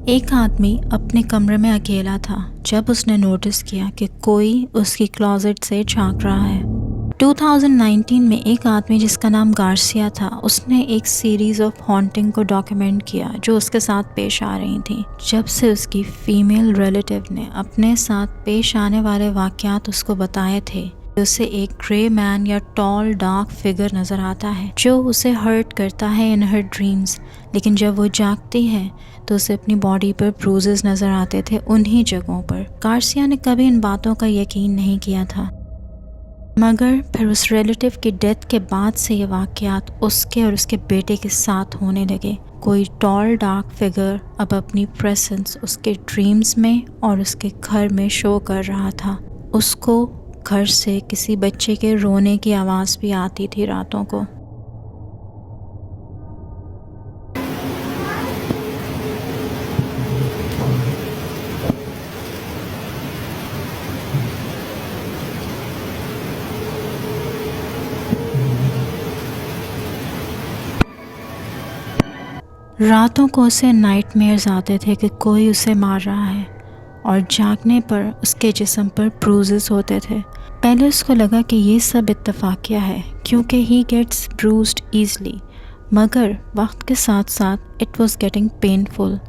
एक आदमी अपने कमरे में अकेला था जब उसने नोटिस किया कि कोई उसकी क्लोजेट से झांक रहा है। 2019 में एक आदमी जिसका नाम गार्सिया था, उसने एक सीरीज़ ऑफ हॉन्टिंग को डॉक्यूमेंट किया जो उसके साथ पेश आ रही थी। जब से उसकी फीमेल रिलेटिव ने अपने साथ पेश आने वाले वाक़यात उसको बताए थे, उसे एक ग्रे मैन या टॉल डार्क फिगर नज़र आता है जो उसे हर्ट करता है इन हर ड्रीम्स। लेकिन जब वो जागती है तो उसे अपनी बॉडी पर ब्रूजेस नज़र आते थे उन्हीं जगहों पर। गार्सिया ने कभी इन बातों का यकीन नहीं किया था, मगर फिर उस रिलेटिव की डेथ के बाद से ये वाक़यात उसके और उसके बेटे के साथ होने लगे। कोई टॉल डार्क फिगर अब अपनी प्रेजेंस उसके ड्रीम्स में और उसके घर में शो कर रहा था। उसको घर से किसी बच्चे के रोने की आवाज़ भी आती थी रातों को। रातों को उसे नाइटमेयर्स आते थे कि कोई उसे मार रहा है और जागने पर उसके जिस्म पर ब्रूजेस होते थे। पहले उसको लगा कि ये सब इत्तफाकिया है क्योंकि ही गेट्स ब्रूज्ड ईजली, मगर वक्त के साथ साथ इट वाज गेटिंग पेनफुल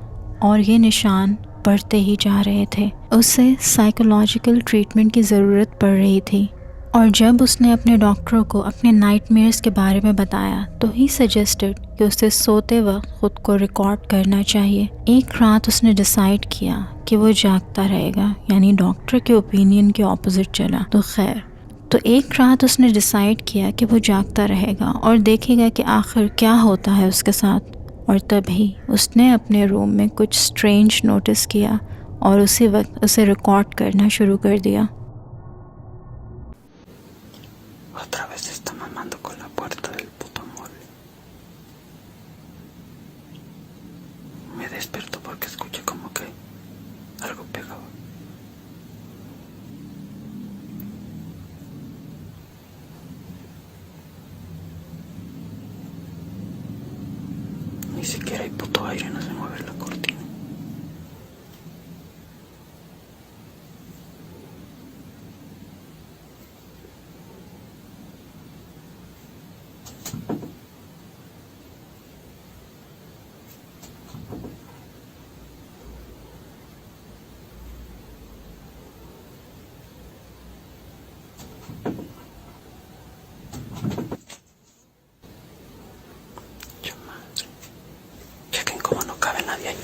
और ये निशान बढ़ते ही जा रहे थे। उसे साइकोलॉजिकल ट्रीटमेंट की ज़रूरत पड़ रही थी और जब उसने अपने डॉक्टरों को अपने नाइटमेयर्स के बारे में बताया तो ही सजेस्टेड कि उसे सोते वक्त खुद को रिकॉर्ड करना चाहिए। एक रात उसने डिसाइड किया कि वो जागता रहेगा, यानी डॉक्टर के ओपिनियन के ऑपोजिट चला तो खैर। तो एक रात उसने डिसाइड किया कि वो जागता रहेगा और देखेगा कि आखिर क्या होता है उसके साथ। और तभी उसने अपने रूम में कुछ स्ट्रेंज नोटिस किया और उसी वक्त उसे रिकॉर्ड करना शुरू कर दिया। Otra vez está mamando con la puerta del puto mueble. Me despierto porque escuché como que algo pegaba. Ni siquiera hay puto aire, no se mueve la cortina. Chequen cómo no cabe nadie ahí.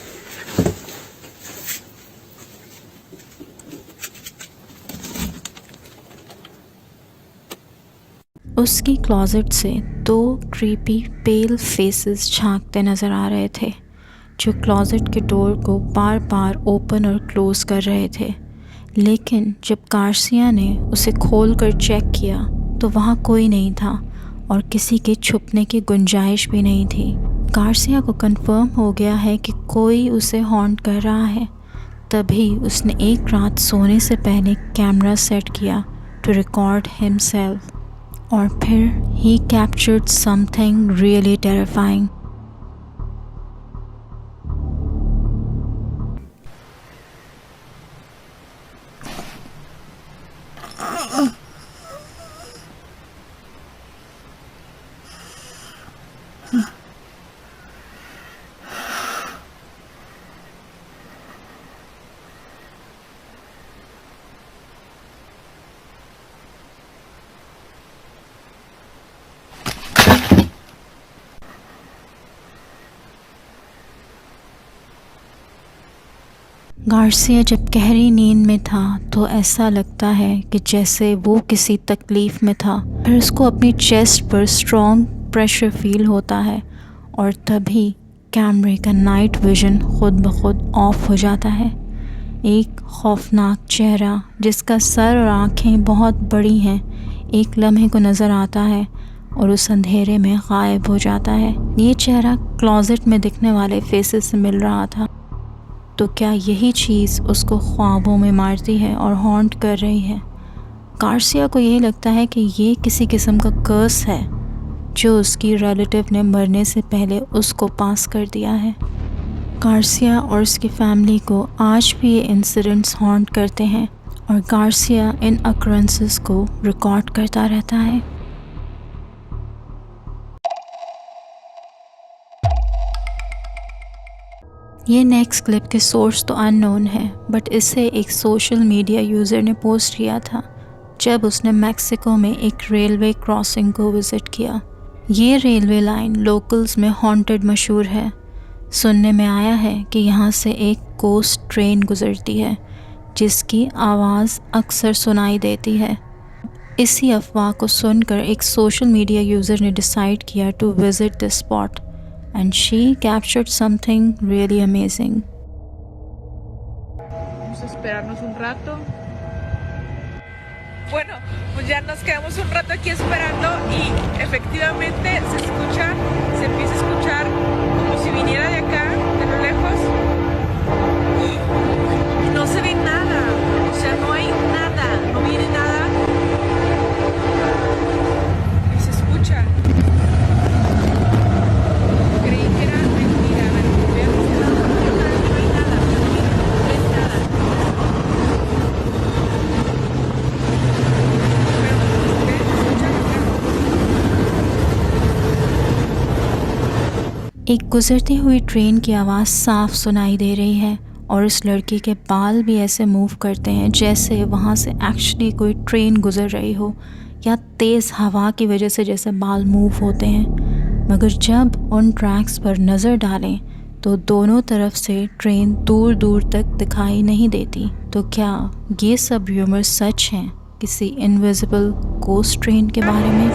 उसकी closet से दो creepy पेल faces झांकते नज़र आ रहे थे जो closet के door को बार बार open और क्लोज़ कर रहे थे। लेकिन जब गार्सिया ने उसे खोल कर चेक किया तो वहाँ कोई नहीं था और किसी के छुपने की गुंजाइश भी नहीं थी। गार्सिया को कंफर्म हो गया है कि कोई उसे हॉन्ट कर रहा है। तभी उसने एक रात सोने से पहले कैमरा सेट किया टू रिकॉर्ड हिमसेल्फ और फिर ही captured something really terrifying. Garcia जब गहरी नींद में था तो ऐसा लगता है कि जैसे वो किसी तकलीफ़ में था। फिर उसको अपनी चेस्ट पर स्ट्रॉन्ग प्रेशर फील होता है और तभी कैमरे का नाइट विज़न खुद ब खुद ऑफ हो जाता है। एक खौफनाक चेहरा जिसका सर और आँखें बहुत बड़ी हैं एक लम्हे को नज़र आता है और उस अंधेरे में गायब हो जाता है। ये चेहरा क्लोजेट में दिखने वाले फेसेस से मिल रहा था। तो क्या यही चीज़ उसको ख्वाबों में मारती है और हॉन्ट कर रही है? गार्सिया को ये लगता है कि ये किसी किस्म का कर्स है जो उसकी रिलेटिव ने मरने से पहले उसको पास कर दिया है। गार्सिया और उसकी फैमिली को आज भी ये इंसिडेंट्स हॉन्ट करते हैं और गार्सिया इन अक्रंसेस को रिकॉर्ड करता रहता है। ये नेक्स्ट क्लिप के सोर्स तो अननोन है, बट इसे एक सोशल मीडिया यूज़र ने पोस्ट किया था जब उसने मैक्सिको में एक रेलवे क्रॉसिंग को विज़िट किया। ये रेलवे लाइन लोकल्स में हॉन्टेड मशहूर है। सुनने में आया है कि यहाँ से एक कोस्ट ट्रेन गुजरती है जिसकी आवाज़ अक्सर सुनाई देती है। इसी अफवाह को सुनकर एक सोशल मीडिया यूज़र ने डिसाइड किया to visit this spot and she captured something really amazing. Vamos a esperarnos un rato. Bueno, pues ya nos quedamos un rato aquí esperando y efectivamente se empieza a escuchar como si viniera de acá, de lo lejos. Y no se ve nada, o sea, no hay nada, no viene nada. Y se escucha. एक गुजरती हुई train की आवाज़ साफ सुनाई दे रही है और इस लड़की के बाल भी ऐसे मूव करते हैं जैसे वहाँ से एक्चुअली कोई ट्रेन गुजर रही हो या तेज़ हवा की वजह से जैसे बाल मूव होते हैं। मगर जब उन ट्रैक्स पर नज़र डालें तो दोनों तरफ से ट्रेन दूर दूर तक दिखाई नहीं देती। तो क्या ये सब र्यूमर्स सच हैं किसी इनविजिबल कोस्ट ट्रेन के बारे में?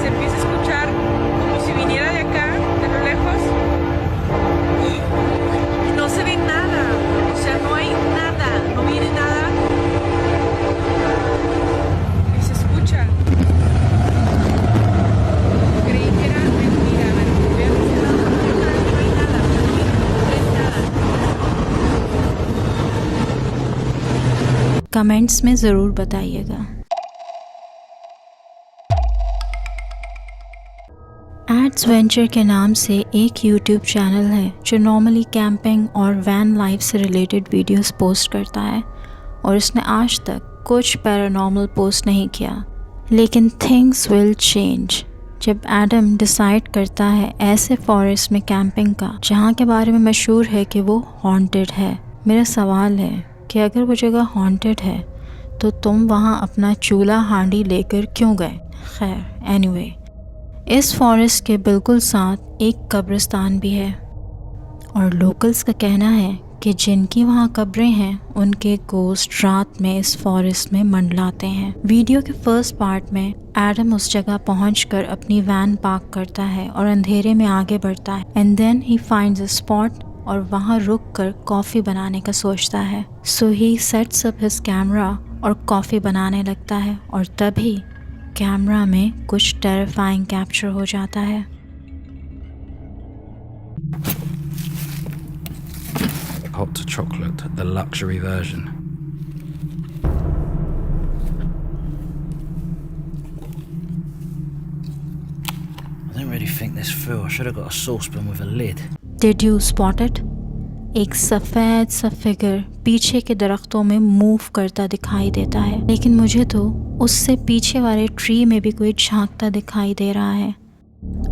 कमेंट्स में ज़रूर बताइएगा। एड्स वेंचर के नाम से एक यूट्यूब चैनल है जो नॉर्मली कैंपिंग और वैन लाइफ से रिलेटेड वीडियोस पोस्ट करता है और इसने आज तक कुछ पैरानॉर्मल पोस्ट नहीं किया। लेकिन थिंग्स विल चेंज जब एडम डिसाइड करता है ऐसे फॉरेस्ट में कैंपिंग का जहाँ के बारे में मशहूर है कि वो हॉन्टेड है। मेरा सवाल है कि अगर वो जगह हॉन्टेड है तो तुम वहाँ अपना चूल्हा हांडी लेकर क्यों गए? खैर एनीवे, इस फॉरेस्ट के बिल्कुल साथ एक कब्रिस्तान भी है और लोकल्स का कहना है कि जिनकी वहाँ कब्रें हैं उनके गोस्ट रात में इस फॉरेस्ट में मंडलाते हैं। वीडियो के फर्स्ट पार्ट में एडम उस जगह पहुंचकर अपनी वैन पार्क करता है और अंधेरे में आगे बढ़ता है and then he finds a spot और वहाँ रुक कर कॉफ़ी बनाने का सोचता है। So he sets up his camera और कॉफ़ी बनाने लगता है और तभी कैमरा में कुछ टेरिफाइंग कैप्चर हो जाता है। Hot chocolate, the luxury version. I didn't really think this through. I should have got a saucepan with a lid. Did you spot it? एक सफ़ेद सा फिगर पीछे के दरख्तों में मूव करता दिखाई देता है, लेकिन मुझे तो उससे पीछे वाले ट्री में भी कोई झांकता दिखाई दे रहा है।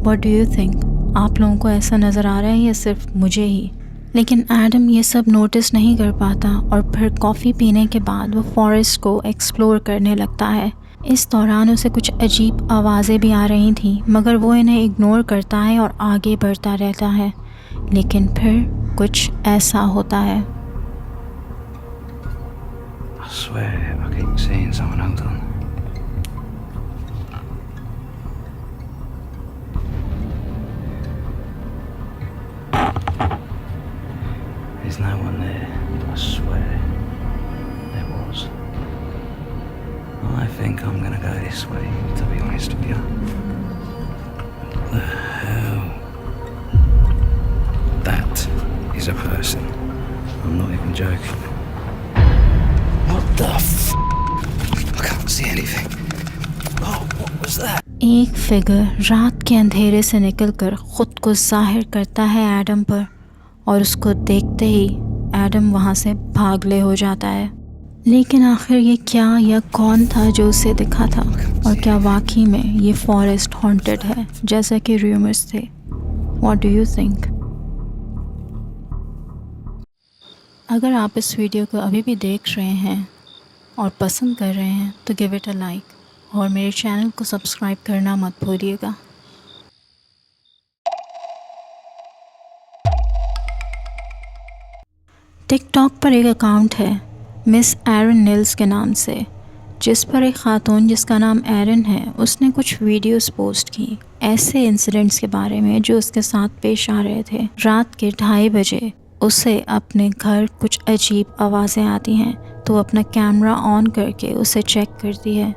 What do you think? आप लोगों को ऐसा नज़र आ रहा है या सिर्फ मुझे ही? लेकिन एडम ये सब नोटिस नहीं कर पाता और फिर कॉफ़ी पीने के बाद वो फॉरेस्ट को एक्सप्लोर करने लगता है। इस दौरान उसे कुछ अजीब आवाज़ें भी आ रही थीं, मगर वो इन्हें इग्नोर करता है और आगे बढ़ता रहता है। लेकिन फिर कुछ ऐसा होता है। I swear I keep seeing someone. Hold on. There's no one there. I swear there was. I think I'm gonna go this way, to be honest with you. What the hell? That is a person. I'm not even joking. What the I can't see anything. Oh, what was that? एक figure रात के अंधेरे से निकलकर खुद को जाहिर करता है एडम पर और उसको देखते ही एडम वहाँ से भागले हो जाता है। लेकिन आखिर ये क्या या कौन था जो उसे दिखा था, और क्या वाकई में ये फॉरेस्ट हॉन्टेड है जैसा कि रूमर्स थे? What do you think? अगर आप इस वीडियो को अभी भी देख रहे हैं और पसंद कर रहे हैं तो गिव इट अ लाइक और मेरे चैनल को सब्सक्राइब करना मत भूलिएगा। टिकटॉक पर एक अकाउंट है मिस एरन निल्स के नाम से, जिस पर एक ख़ातून जिसका नाम एरन है उसने कुछ वीडियोस पोस्ट की ऐसे इंसिडेंट्स के बारे में जो उसके साथ पेश आ रहे थे। रात के 2:30 बजे उसे अपने घर कुछ अजीब आवाज़ें आती हैं तो अपना कैमरा ऑन करके उसे चेक करती है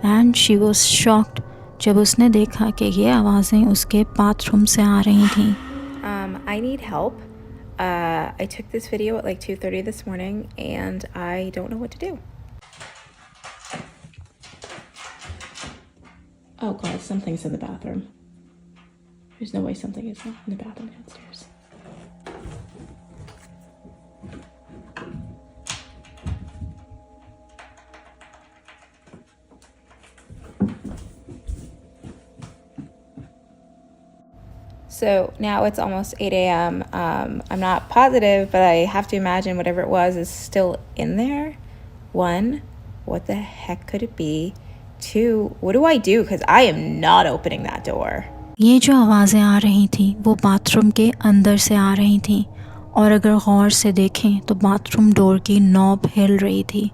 एंड शी वॉज शॉक्ड जब उसने देखा कि ये आवाज़ें उसके बाथरूम से आ रही थीं। I need help. I took this video at like 2:30 this morning and I don't know what to do. Oh god, something's in the bathroom. There's no way something is not in the bathroom downstairs. So now it's almost 8 a.m. I'm not positive, but I have to imagine whatever it was is still in there. 1, what the heck could it be? 2, what do I do? Because I am not opening that door. ये जो आवाज़ें आ रही थी वो bathroom के अंदर से आ रही थी, और अगर गौर से देखें तो बाथरूम डोर की नॉब हिल रही थी,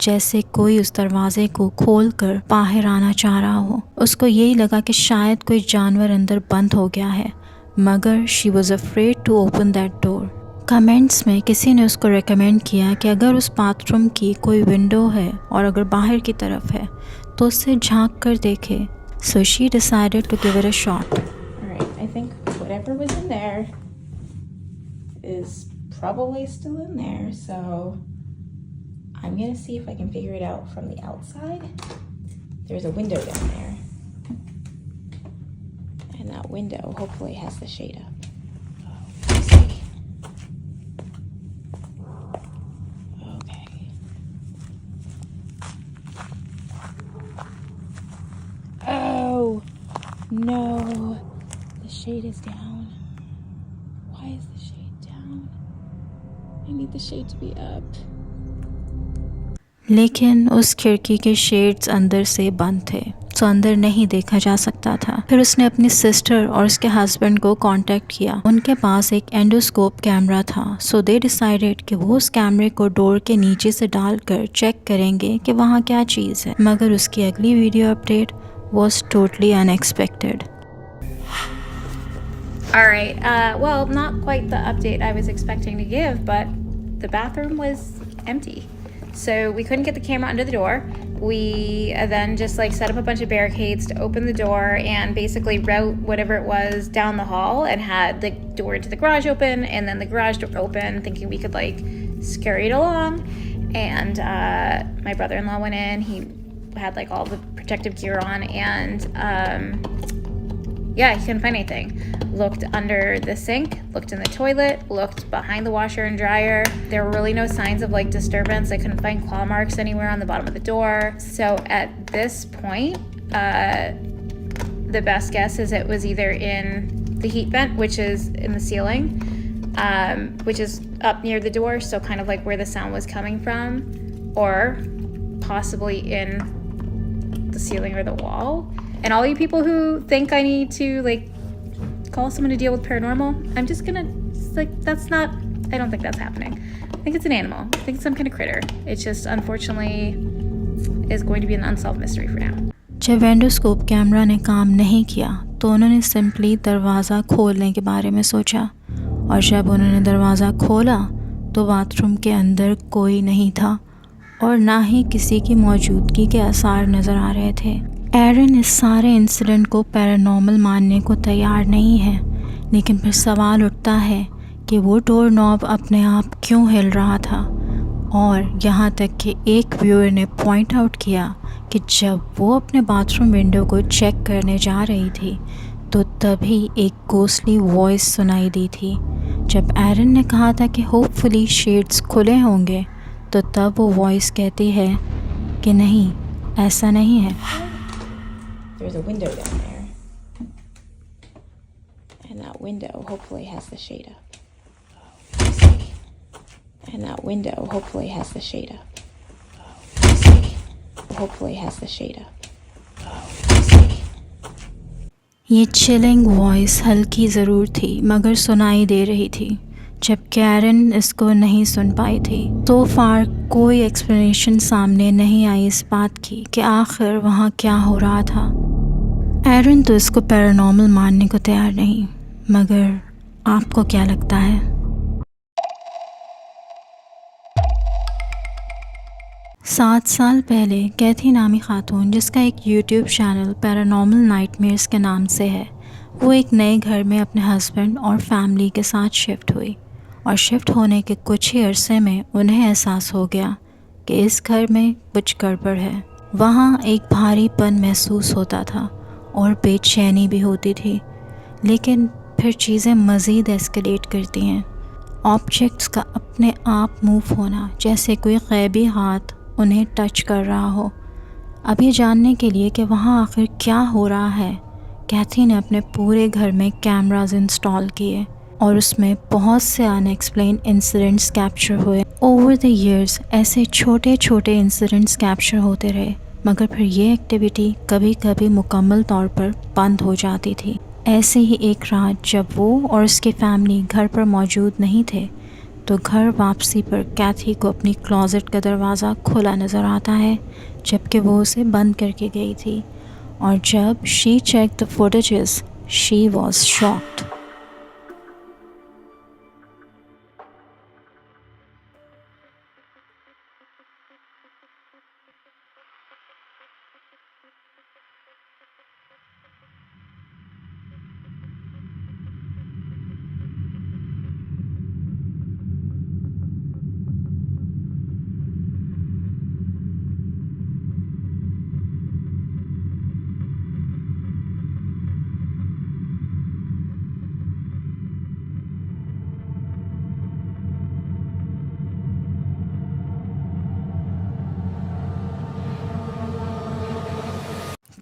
जैसे कोई उस दरवाजे को खोलकर बाहर आना चाह रहा हो। उसको यही लगा कि शायद कोई जानवर अंदर बंद हो गया है, मगर she was afraid to open that door. Comments में किसी ने उसको रेकमेंड किया कि अगर उस बाथरूम की कोई विंडो है और अगर बाहर की तरफ है तो उससे झांक कर देखे। So she decided to give it a shot. Alright, I think whatever was in there is probably still in there, so I'm gonna see if I can figure it out from the outside. There's a window down there. And that window hopefully has the shade up. Let's see. Okay. Oh no, the shade is down. Why is the shade down? I need the shade to be up. लेकिन उस खिड़की के shades अंदर से बंद थे, तो अंदर नहीं देखा जा सकता था। फिर उसने अपनी सिस्टर और उसके हस्बैंड को कांटेक्ट किया। उनके पास एक एंडोस्कोप कैमरा था, सो दे डिसाइडेड कि वो उस कैमरे को डोर के नीचे से डालकर चेक करेंगे कि वहाँ क्या चीज़ है। मगर उसकी अगली video update was totally unexpected. Alright, well, not quite the update I was expecting to give, but the bathroom was empty. So we couldn't get the camera under the door. We then just like set up a bunch of barricades to open the door and basically route whatever it was down the hall, and had the door to the garage open and then the garage door open, thinking we could like scurry it along. And my brother-in-law went in. He had like all the protective gear on, and yeah, he couldn't find anything. Looked under the sink, looked in the toilet, looked behind the washer and dryer. There were really no signs of like disturbance. I couldn't find claw marks anywhere on the bottom of the door. So at this point, the best guess is it was either in the heat vent, which is in the ceiling, which is up near the door, so kind of like where the sound was coming from, or possibly in the ceiling or the wall. And all you people who think I need to like call someone to deal with paranormal, I'm just gonna like, that's not, I don't think that's happening. I think it's an animal. I think it's some kind of critter. It's just unfortunately is going to be an unsolved mystery for now. जब endoscope camera ने काम नहीं किया तो उन्होंने simply दरवाज़ा खोलने के बारे में सोचा, और जब उन्होंने दरवाज़ा खोला तो बाथरूम के अंदर कोई नहीं था और ना ही किसी की मौजूदगी के आसार नज़र आ रहे थे। एरन इस सारे इंसिडेंट को पैरानॉर्मल मानने को तैयार नहीं है, लेकिन फिर सवाल उठता है कि वो डोर नॉब अपने आप क्यों हिल रहा था। और यहाँ तक कि एक व्यूअर ने पॉइंट आउट किया कि जब वो अपने बाथरूम विंडो को चेक करने जा रही थी तो तभी एक घोस्टली वॉइस सुनाई दी थी, जब एरन ने कहा था कि होपफुली शेड्स खुले होंगे, तो तब वो वॉइस कहती है कि नहीं, ऐसा नहीं है। There's a window down there. And that window hopefully has the shade up. You see? And that window hopefully has the shade up. You see? Hopefully has the shade up. You see? ये chilling voice हल्की ज़रूर थी मगर सुनाई दे रही थी, जबकि एरन इसको नहीं सुन पाई थी। सो फार कोई एक्सप्लेनेशन सामने नहीं आई इस बात की कि आखिर वहाँ क्या हो रहा था। एरन तो इसको पैरानॉर्मल मानने को तैयार नहीं, मगर आपको क्या लगता है? सात साल पहले कैथी नामी खातून, जिसका एक यूट्यूब चैनल पैरानॉर्मल नाइटमेयर्स के नाम से है, वो एक नए घर में अपने हस्बैंड और फैमिली के साथ शिफ्ट हुई और शिफ्ट होने के कुछ ही अरसे में उन्हें एहसास हो गया कि इस घर में कुछ गड़बड़ है। वहाँ एक भारीपन महसूस होता था और बेचैनी भी होती थी, लेकिन फिर चीज़ें मज़ीद एस्केलेट करती हैं। ऑब्जेक्ट्स का अपने आप मूव होना, जैसे कोई गैबी हाथ उन्हें टच कर रहा हो। अब ये जानने के लिए कि वहाँ आखिर क्या हो रहा है, कैथी ने अपने पूरे घर में कैमरास इंस्टॉल किए और उसमें बहुत से अनएक्सप्लेन इंसिडेंट्स कैप्चर हुए। ओवर द इयर्स ऐसे छोटे छोटे इंसिडेंट्स कैप्चर होते रहे, मगर फिर ये एक्टिविटी कभी कभी मुकम्मल तौर पर बंद हो जाती थी। ऐसे ही एक रात जब वो और उसकी फैमिली घर पर मौजूद नहीं थे, तो घर वापसी पर कैथी को अपनी क्लोज़ेट का दरवाज़ा खुला नज़र आता है, जबकि वो उसे बंद करके गई थी। और जब she check the footages, she was shocked.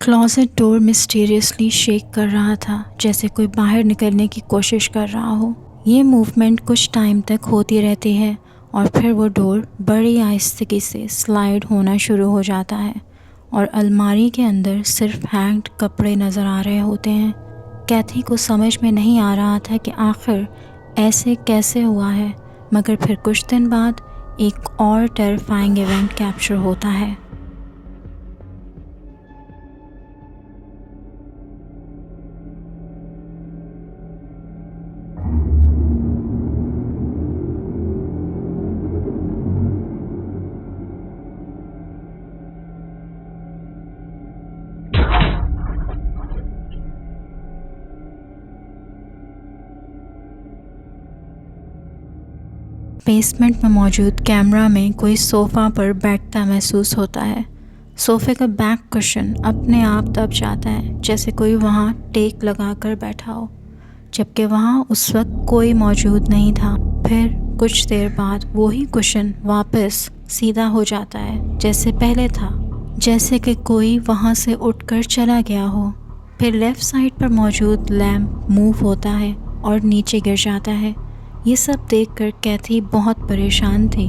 Closet door mysteriously shake कर रहा था, जैसे कोई बाहर निकलने की कोशिश कर रहा हो। ये मूवमेंट कुछ टाइम तक होती रहती है और फिर वो डोर बड़ी आहिस्तगी से स्लाइड होना शुरू हो जाता है और अलमारी के अंदर सिर्फ हैंग्ड कपड़े नज़र आ रहे होते हैं। कैथी को समझ में नहीं आ रहा था कि आखिर ऐसे कैसे हुआ है, मगर फिर कुछ दिन बाद एक और टेरिफाइंग इवेंट कैप्चर होता है। बेसमेंट में मौजूद कैमरा में कोई सोफ़ा पर बैठता महसूस होता है। सोफ़े का बैक कुशन अपने आप दब जाता है, जैसे कोई वहाँ टेक लगाकर बैठा हो, जबकि वहाँ उस वक्त कोई मौजूद नहीं था। फिर कुछ देर बाद वही कुशन वापस सीधा हो जाता है जैसे पहले था, जैसे कि कोई वहाँ से उठकर चला गया हो। फिर लेफ़्ट साइड पर मौजूद लैम्प मूव होता है और नीचे गिर जाता है। ये सब देखकर कैथी बहुत परेशान थी,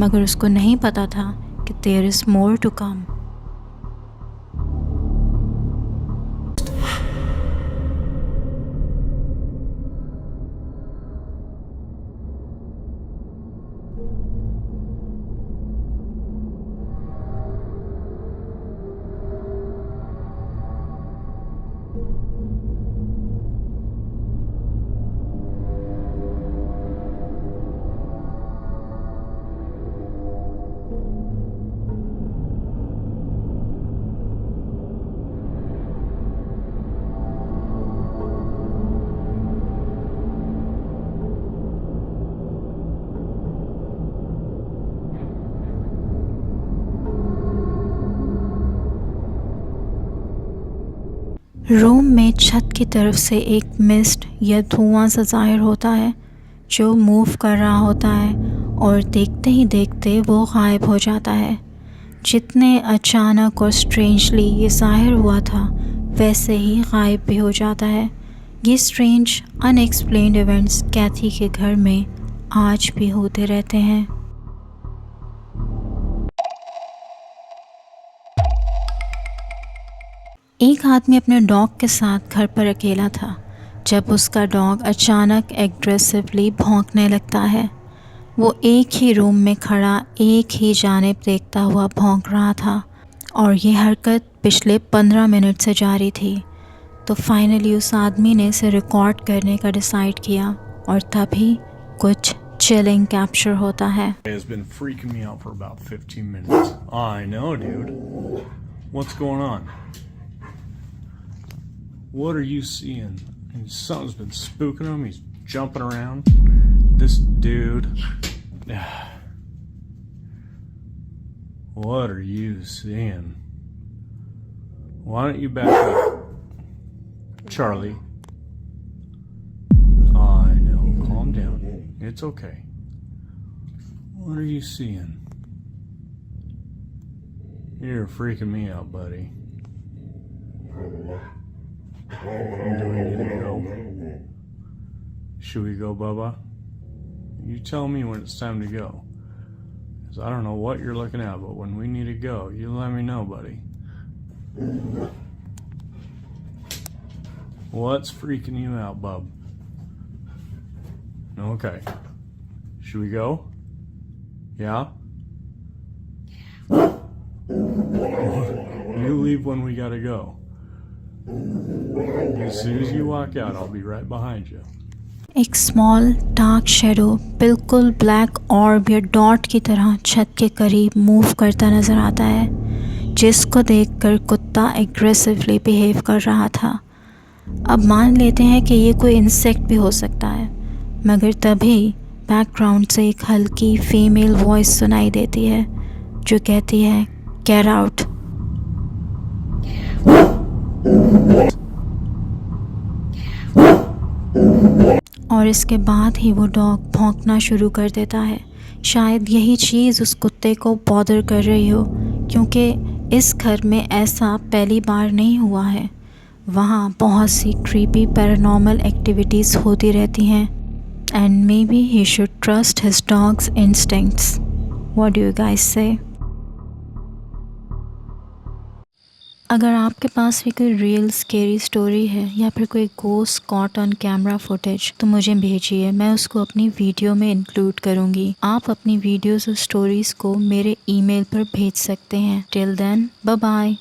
मगर उसको नहीं पता था कि there is more to come. Room में छत की तरफ से एक मिस्ट या धुआं सा ज़ाहिर होता है, जो मूव कर रहा होता है और देखते ही देखते वो गायब हो जाता है। जितने अचानक और स्ट्रेंजली ये ज़ाहिर हुआ था वैसे ही गायब भी हो जाता है। ये स्ट्रेंज अनएक्सप्लेन्ड इवेंट्स कैथी के घर में आज भी होते रहते हैं। एक आदमी अपने डॉग के साथ घर पर अकेला था जब उसका डॉग अचानक एग्रेसिवली भौंकने लगता है। वो एक ही रूम में खड़ा एक ही जानिब देखता हुआ भौंक रहा था और ये हरकत पिछले 15 मिनट से जारी थी। तो फाइनली उस आदमी ने इसे रिकॉर्ड करने का डिसाइड किया और तभी कुछ चिलिंग कैप्चर होता है। Has been freaking me out for about 15 minutes. I know, dude. What's going on? What are you seeing? Something's been spooking him. He's jumping around. This dude. What are you seeing? Why don't you back up? Charlie. I know. Calm down. It's okay. What are you seeing? You're freaking me out, buddy. Do we need to go? Should we go, Bubba? You tell me when it's time to go. 'Cause I don't know what you're looking at, but when we need to go, you let me know, buddy. What's freaking you out, bub? Okay. Should we go? Yeah? You leave when we gotta go. As soon as you walk out, I'll be right behind you. एक small dark shadow बिल्कुल black ऑर्ब या dot की तरह छत के करीब move करता नज़र आता है, जिसको देखकर कुत्ता एग्रेसिवली बिहेव कर रहा था। अब मान लेते हैं कि ये कोई इंसेक्ट भी हो सकता है, मगर तभी बैकग्राउंड से एक हल्की फीमेल वॉइस सुनाई देती है जो कहती है गेट आउट। और इसके बाद ही वो डॉग भौंकना शुरू कर देता है। शायद यही चीज़ उस कुत्ते को बॉदर कर रही हो, क्योंकि इस घर में ऐसा पहली बार नहीं हुआ है। वहाँ बहुत सी क्रीपी पैरानॉर्मल एक्टिविटीज़ होती रहती हैं and may be he should trust his dogs instincts. What do you guys से? अगर आपके पास भी कोई रियल स्केरी स्टोरी है या फिर कोई ghost caught on camera footage तो मुझे भेजिए, मैं उसको अपनी वीडियो में इंक्लूड करूँगी। आप अपनी वीडियोज़ और स्टोरीज़ को मेरे ईमेल पर भेज सकते हैं। Till then bye bye.